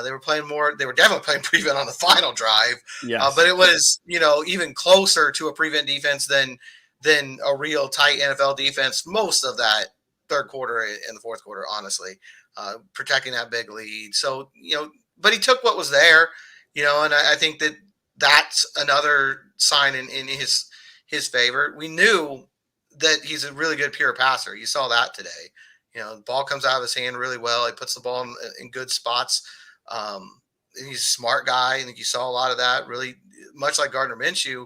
They were playing more. They were definitely playing prevent on the final drive. Yes. But it was, even closer to a prevent defense than a real tight NFL defense most of that third quarter and the fourth quarter, honestly, protecting that big lead. So, but he took what was there, and I think that's another sign in his favor. We knew that he's a really good pure passer. You saw that today. The ball comes out of his hand really well. He puts the ball in good spots. He's a smart guy. I think you saw a lot of that. Really, much like Gardner Minshew,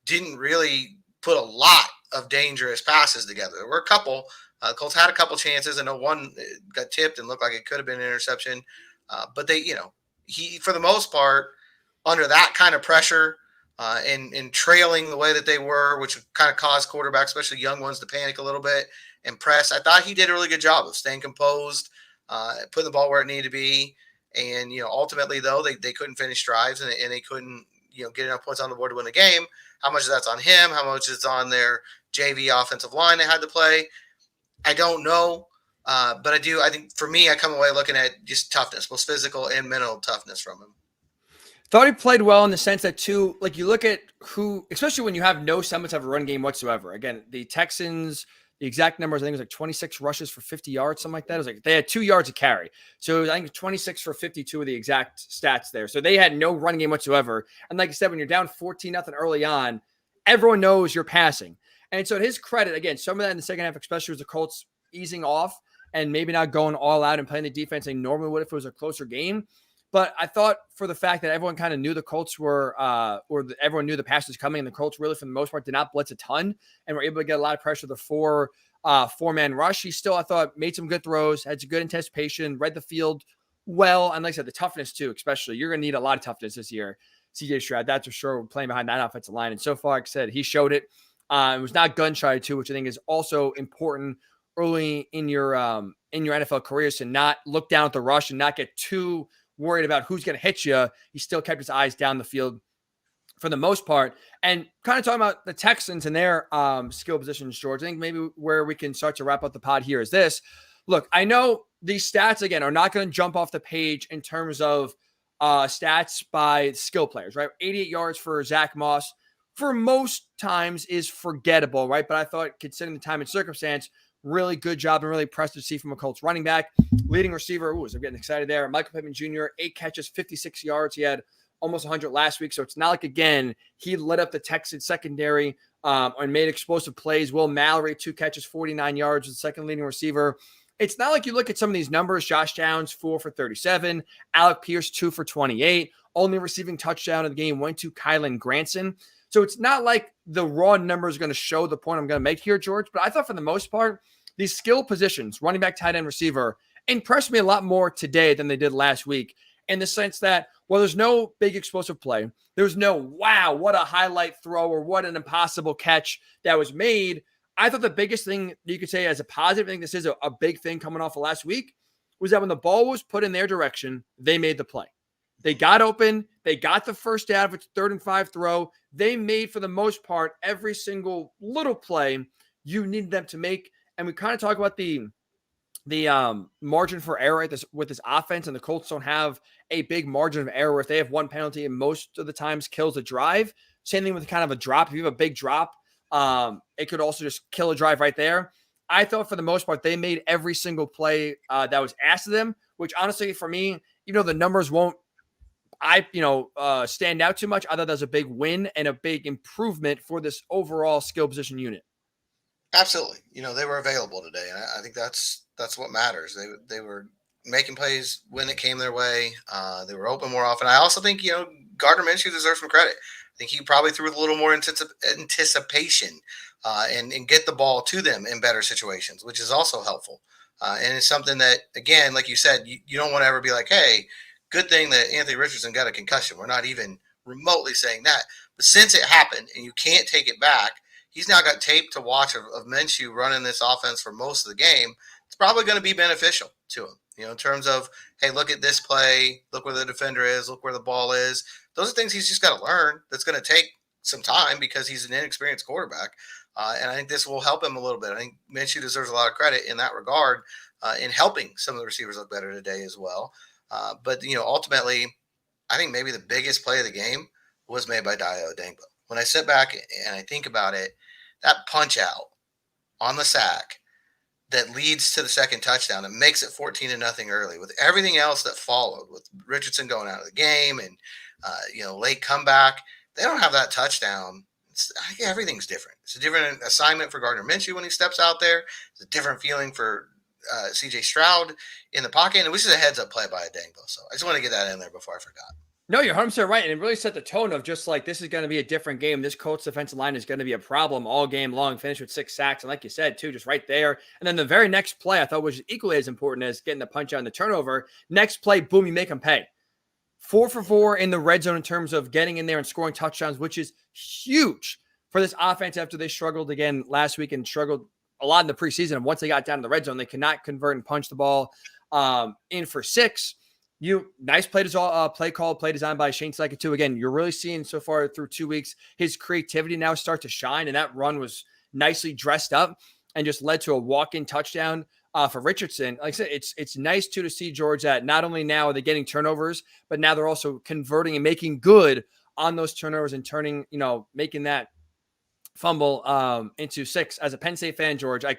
didn't really put a lot of dangerous passes together. There were a couple. Colts had a couple chances. I know one got tipped and looked like it could have been an interception. But he, for the most part, under that kind of pressure and trailing the way that they were, which kind of caused quarterbacks, especially young ones, to panic a little bit and press. I thought he did a really good job of staying composed, putting the ball where it needed to be. And, ultimately, though, they couldn't finish drives and they couldn't, get enough points on the board to win the game. How much of that's on him? How much is on their JV offensive line they had to play? I don't know. But I think for me, I come away looking at just toughness, both physical and mental toughness from him. Thought he played well in the sense that, too, like you look at who, especially when you have no semblance of a run game whatsoever. Again, the Texans, the exact numbers, I think it was like 26 rushes for 50 yards, something like that. It was like they had 2 yards a carry. So I think 26 for 52 were the exact stats there. So they had no run game whatsoever. And like I said, when you're down 14-0 early on, everyone knows you're passing. And so to his credit, again, some of that in the second half, especially was the Colts easing off and maybe not going all out and playing the defense they normally would if it was a closer game. But I thought for the fact that everyone kind of knew the Colts were, everyone knew the pass was coming, and the Colts really, for the most part, did not blitz a ton and were able to get a lot of pressure with the four-man rush. He still, I thought, made some good throws, had some good anticipation, read the field well. And like I said, the toughness, too, especially. You're going to need a lot of toughness this year, CJ Stroud. That's for sure. We're playing behind that offensive line. And so far, like I said, he showed it. It was not gun shy, too, which I think is also important early in your NFL careers, to not look down at the rush and not get too worried about who's going to hit you. He still kept his eyes down the field for the most part. And kind of talking about the Texans and their skill positions, George, I think maybe where we can start to wrap up the pod here is this. Look, I know these stats, again, are not going to jump off the page in terms of stats by skill players, right? 88 yards for Zach Moss for most times is forgettable, right? But I thought, considering the time and circumstance, really good job and really impressed to see from a Colts running back. Leading receiver, I'm getting excited there, Michael Pittman Jr., 8 catches, 56 yards. He had almost 100 last week. So it's not like, again, he lit up the Texans secondary and made explosive plays. Will Mallory, 2 catches, 49 yards, the second leading receiver. It's not like you look at some of these numbers. Josh Downs, 4 for 37. Alec Pierce, 2 for 28. Only receiving touchdown in the game went to Kylan Granson. So it's not like the raw numbers are going to show the point I'm going to make here, George. But I thought for the most part, these skill positions, running back, tight end, receiver, impressed me a lot more today than they did last week, in the sense that, well, there's no big explosive play. There's no, wow, what a highlight throw or what an impossible catch that was made. I thought the biggest thing you could say as a positive, I think this is a big thing coming off of last week, was that when the ball was put in their direction, they made the play. They got open. They got the first down of its 3rd and 5 throw. They made, for the most part, every single little play you needed them to make. And we kind of talk about the margin for error with this offense, and the Colts don't have a big margin of error. If they have one penalty, and most of the times kills a drive. Same thing with kind of a drop. If you have a big drop, it could also just kill a drive right there. I thought for the most part, they made every single play that was asked of them, which honestly, for me, the numbers won't stand out too much. I thought that was a big win and a big improvement for this overall skill position unit. Absolutely. They were available today. And I think that's what matters. They were making plays when it came their way. They were open more often. I also think, Gardner Minshew deserves some credit. I think he probably threw with a little more anticipation and get the ball to them in better situations, which is also helpful. And it's something that, again, like you said, you don't want to ever be like, hey, good thing that Anthony Richardson got a concussion. We're not even remotely saying that. But since it happened and you can't take it back, he's now got tape to watch of Minshew running this offense for most of the game. It's probably going to be beneficial to him, in terms of, hey, look at this play, look where the defender is, look where the ball is. Those are things he's just got to learn. That's going to take some time because he's an inexperienced quarterback. And I think this will help him a little bit. I think Minshew deserves a lot of credit in that regard in helping some of the receivers look better today as well. But ultimately, I think maybe the biggest play of the game was made by Dayo Odeyingbo. When I sit back and I think about it, that punch out on the sack that leads to the second touchdown and makes it 14-0 early, with everything else that followed, with Richardson going out of the game and late comeback, they don't have that touchdown. I think everything's different. It's a different assignment for Gardner Minshew when he steps out there. It's a different feeling for C.J. Stroud in the pocket, and it was just a heads-up play by Odeyingbo. So I just want to get that in there before I forgot. No, you're 100% right. And it really set the tone of just like, this is going to be a different game. This Colts defensive line is going to be a problem all game long. Finished with 6 sacks. And like you said, too, just right there. And then the very next play I thought was equally as important as getting the punch out and the turnover. Next play, boom, you make them pay. 4 for 4 in the red zone in terms of getting in there and scoring touchdowns, which is huge for this offense after they struggled again last week and struggled a lot in the preseason. And once they got down to the red zone, they could not convert and punch the ball in for 6. Nice play call, play designed by Shane Steichen too. Again, you're really seeing so far through 2 weeks his creativity now start to shine, and that run was nicely dressed up and just led to a walk-in touchdown for Richardson. Like I said, it's nice too to see, George, that not only now are they getting turnovers, but now they're also converting and making good on those turnovers and turning, making that fumble into 6. As a Penn State fan, George, I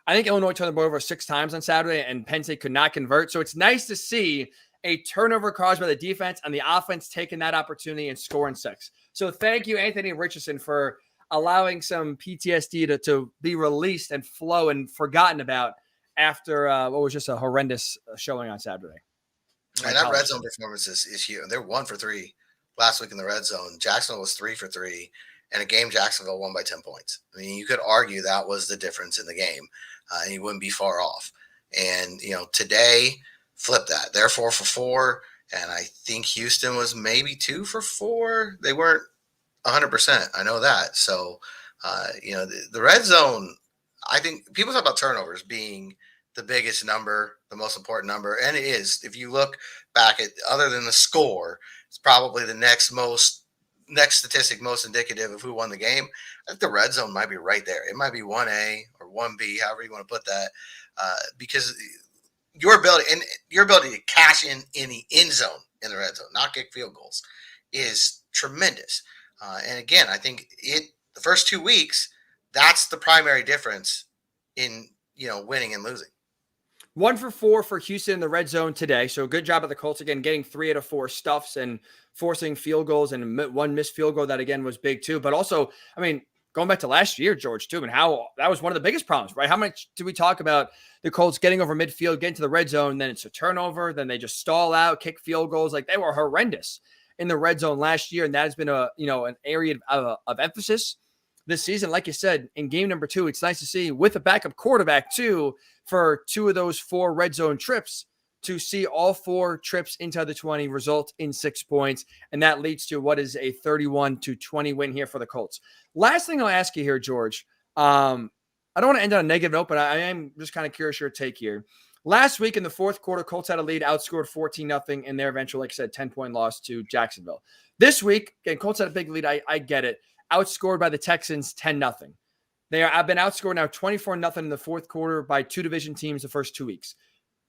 think Illinois turned the ball over 6 times on Saturday, and Penn State could not convert. So it's nice to see a turnover caused by the defense and the offense taking that opportunity and scoring 6. So thank you, Anthony Richardson, for allowing some PTSD to be released and flow and forgotten about after what was just a horrendous showing on Saturday. And that red zone performance is huge. They're 1 for 3 last week in the red zone. Jacksonville was 3 for 3, and a game Jacksonville won by 10 points. I mean, you could argue that was the difference in the game, and you wouldn't be far off. And, today, flip that. They're 4 for 4, and I think Houston was maybe 2 for 4. They weren't 100%. I know that. So, the red zone, I think people talk about turnovers being the biggest number, the most important number, and it is. If you look back at, other than the score, it's probably the next statistic most indicative of who won the game. I think the red zone might be right there. It might be 1A or 1B, however you want to put that, because your ability to cash in the end zone in the red zone, not kick field goals, is tremendous. And again, I think the first 2 weeks, that's the primary difference in winning and losing. 1 for 4 for Houston in the red zone today. So good job at the Colts again, getting 3 out of 4 stuffs and forcing field goals, and 1 missed field goal that again was big too. But also, I mean, going back to last year, George, too, and how that was one of the biggest problems, right? How much do we talk about the Colts getting over midfield, getting to the red zone, then it's a turnover, then they just stall out, kick field goals. Like, they were horrendous in the red zone last year, and that has been an area of emphasis this season. Like you said, in game number 2, it's nice to see, with a backup quarterback too, for 2 of those 4 red zone trips, to see all 4 trips into the 20 result in 6 points. And that leads to what is a 31-20 win here for the Colts. Last thing I'll ask you here, George. I don't want to end on a negative note, but I am just kind of curious your take here. Last week in the fourth quarter, Colts had a lead, outscored 14-0 in their eventual, like I said, 10-point loss to Jacksonville. This week, again, Colts had a big lead. I get it. Outscored by the Texans 10-0. I've been outscored now 24-0 in the fourth quarter by 2 division teams the first 2 weeks.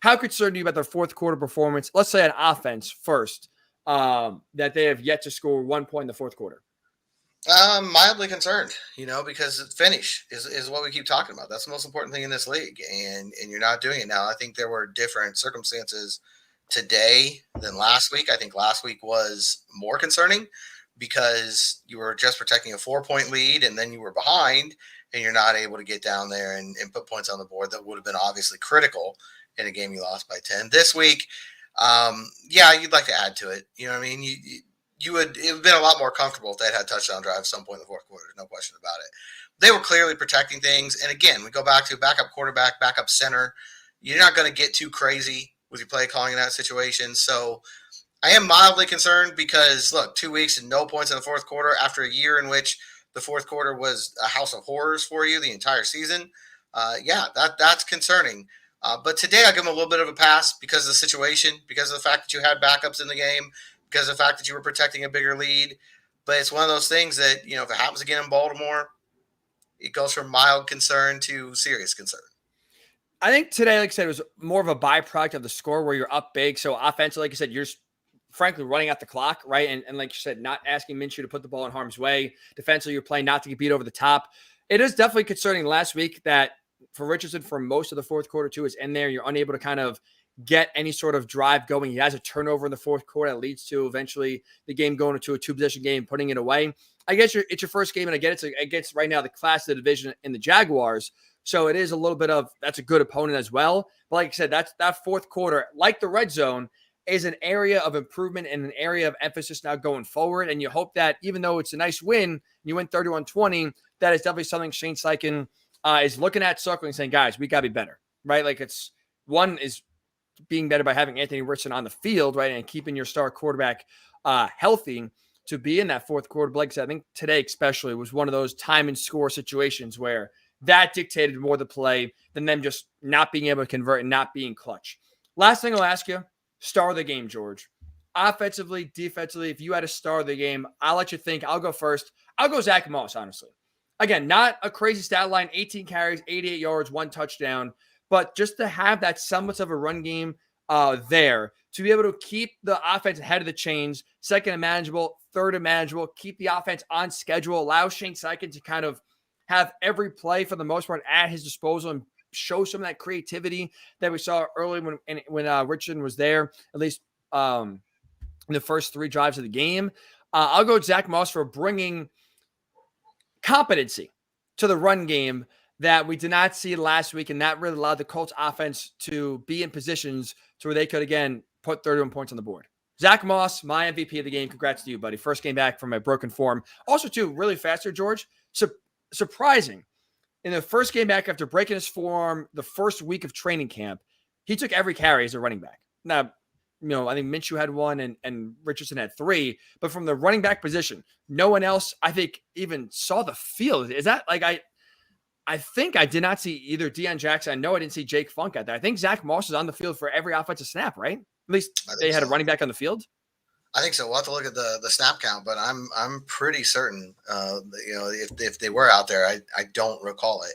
How concerned are you about their fourth quarter performance? Let's say on offense first, that they have yet to score 1 point in the fourth quarter. Mildly concerned, because finish is what we keep talking about. That's the most important thing in this league, and you're not doing it now. I think there were different circumstances today than last week. I think last week was more concerning because you were just protecting a 4-point lead, and then you were behind, and you're not able to get down there and put points on the board that would have been obviously critical in a game you lost by 10. This week, you'd like to add to it. You know what I mean? It would have been a lot more comfortable if they had touchdown drive at some point in the fourth quarter. No question about it. They were clearly protecting things. And again, we go back to backup quarterback, backup center. You're not going to get too crazy with your play calling in that situation. So I am mildly concerned because, look, 2 weeks and no points in the fourth quarter after a year in which the fourth quarter was a house of horrors for you the entire season. That's concerning. But today I give them a little bit of a pass because of the situation, because of the fact that you had backups in the game, because of the fact that you were protecting a bigger lead. But it's one of those things that, if it happens again in Baltimore, it goes from mild concern to serious concern. I think today, like I said, it was more of a byproduct of the score where you're up big. So offensively, like I said, you're frankly running out the clock, right? And like you said, not asking Minshew to put the ball in harm's way. Defensively, you're playing not to get beat over the top. It is definitely concerning last week that for Richardson, for most of the fourth quarter too, is in there. You're unable to kind of get any sort of drive going. He has a turnover in the fourth quarter that leads to eventually the game going into a two-possession game, putting it away. I guess it's your first game, and I get it's against right now the class of the division in the Jaguars. So it is a little bit of that's a good opponent as well. But like I said, that fourth quarter, like the red zone, is an area of improvement and an area of emphasis now going forward. And you hope that even though it's a nice win, you win 31-20, that is definitely something Shane Steichen is looking at, circling, saying, guys, we got to be better, right? Like it's one is being better by having Anthony Richardson on the field, right, and keeping your star quarterback healthy to be in that fourth quarter. But like I said, I think today especially was one of those time and score situations where that dictated more the play than them just not being able to convert and not being clutch. Last thing I'll ask you, star of the game, George. Offensively, defensively, if you had a star of the game, I'll let you think. I'll go first. I'll go Zach Moss, honestly. Again, not a crazy stat line, 18 carries, 88 yards, 1 touchdown, but just to have that semblance of a run game there, to be able to keep the offense ahead of the chains, second and manageable, third and manageable, keep the offense on schedule, allow Shane Steichen to kind of have every play for the most part at his disposal and show some of that creativity that we saw early when Richardson was there, at least in the first 3 drives of the game. I'll go with Zach Moss for bringing competency to the run game that we did not see last week, and that really allowed the Colts offense to be in positions to where they could, again, put 31 points on the board. Zach Moss, my MVP of the game. Congrats to you, buddy. First game back from a broken form. Also, too, really faster, George. Surprising. In the first game back after breaking his form, the first week of training camp, he took every carry as a running back. Now, I think Minshew had 1 and Richardson had 3, but from the running back position, no one else, I think, even saw the field. Is that like I think I did not see either Deion Jackson. I know I didn't see Jake Funk out there. I think Zach Moss is on the field for every offensive snap, right? At least they had a running back on the field. I think so. We'll have to look at the snap count, but I'm pretty certain, if they were out there, I don't recall it,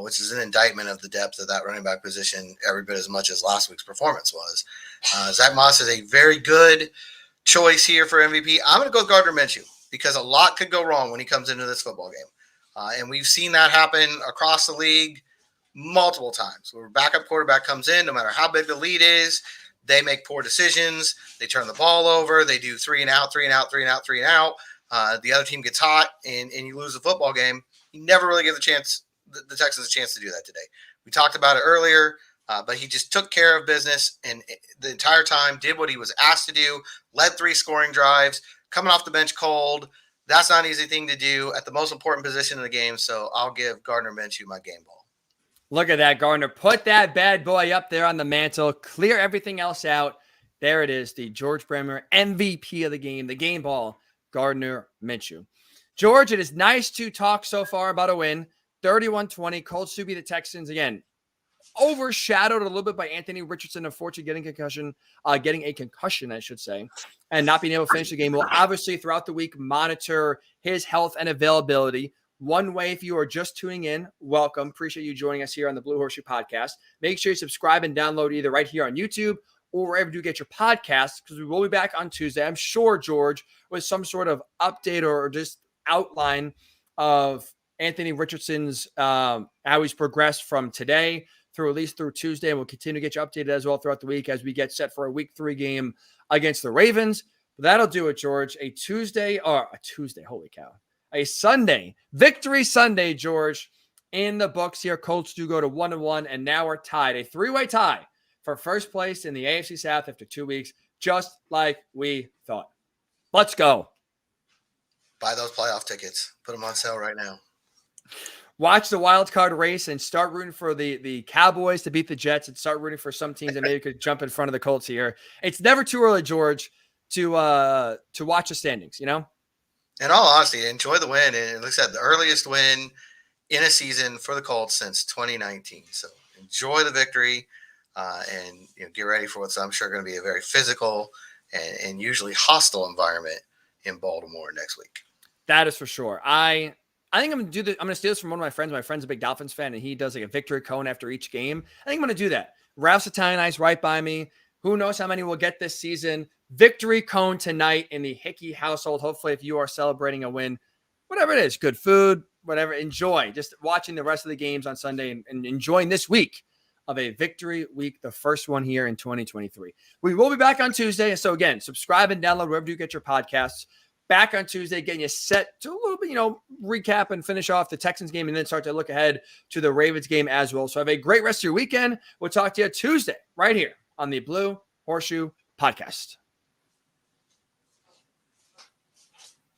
which is an indictment of the depth of that running back position every bit as much as last week's performance was. Zach Moss is a very good choice here for MVP. I'm going to go with Gardner Minshew because a lot could go wrong when he comes into this football game. And we've seen that happen across the league multiple times where a backup quarterback comes in, no matter how big the lead is, they make poor decisions. They turn the ball over. They do 3 and out, 3 and out, 3 and out, 3 and out. The other team gets hot and you lose the football game. You never really give the Texans a chance to do that today. We talked about it earlier, but he just took care of business and the entire time did what he was asked to do, led 3 scoring drives, coming off the bench cold. That's not an easy thing to do at the most important position in the game. So I'll give Gardner Minshew my game ball. Look at that, Gardner. Put that bad boy up there on the mantle. Clear everything else out. There it is, the George Bremer MVP of the game ball, Gardner Minshew. George, it is nice to talk so far about a win. 31-20, Colts to beat the Texans. Again, overshadowed a little bit by Anthony Richardson, unfortunately getting a concussion, I should say, and not being able to finish the game. We'll obviously, throughout the week, monitor his health and availability. One way, if you are just tuning in, welcome. Appreciate you joining us here on the Blue Horseshoe Podcast. Make sure you subscribe and download either right here on YouTube or wherever you get your podcasts, because we will be back on Tuesday. I'm sure, George, with some sort of update or just outline of Anthony Richardson's, how he's progressed from today through at least through Tuesday. And we'll continue to get you updated as well throughout the week as we get set for a week 3 game against the Ravens. But that'll do it, George. A Sunday, holy cow. A Sunday, Victory Sunday, George, in the books here. Colts do go to 1-1, and now we're tied. A three-way tie for first place in the AFC South after 2 weeks, just like we thought. Let's go. Buy those playoff tickets. Put them on sale right now. Watch the wild card race and start rooting for the Cowboys to beat the Jets, and start rooting for some teams that maybe could jump in front of the Colts here. It's never too early, George, to watch the standings, you know? In all honesty, enjoy the win. And like I said, the earliest win in a season for the Colts since 2019. So enjoy the victory and get ready for what's, I'm sure, going to be a very physical and usually hostile environment in Baltimore next week. That is for sure. I think I'm going to do this. I'm going to steal this from one of my friends. My friend's a big Dolphins fan, and he does like a victory cone after each game. I think I'm going to do that. Ralph's Italian Ice right by me. Who knows how many we'll get this season. Victory cone tonight in the Hickey household. Hopefully, if you are celebrating a win, whatever it is, good food, whatever, enjoy. Just watching the rest of the games on Sunday and enjoying this week of a victory week, the first one here in 2023. We will be back on Tuesday. So again, subscribe and download wherever you get your podcasts. Back on Tuesday, getting you set to a little bit, recap and finish off the Texans game and then start to look ahead to the Ravens game as well. So have a great rest of your weekend. We'll talk to you Tuesday right here on the Blue Horseshoe Podcast.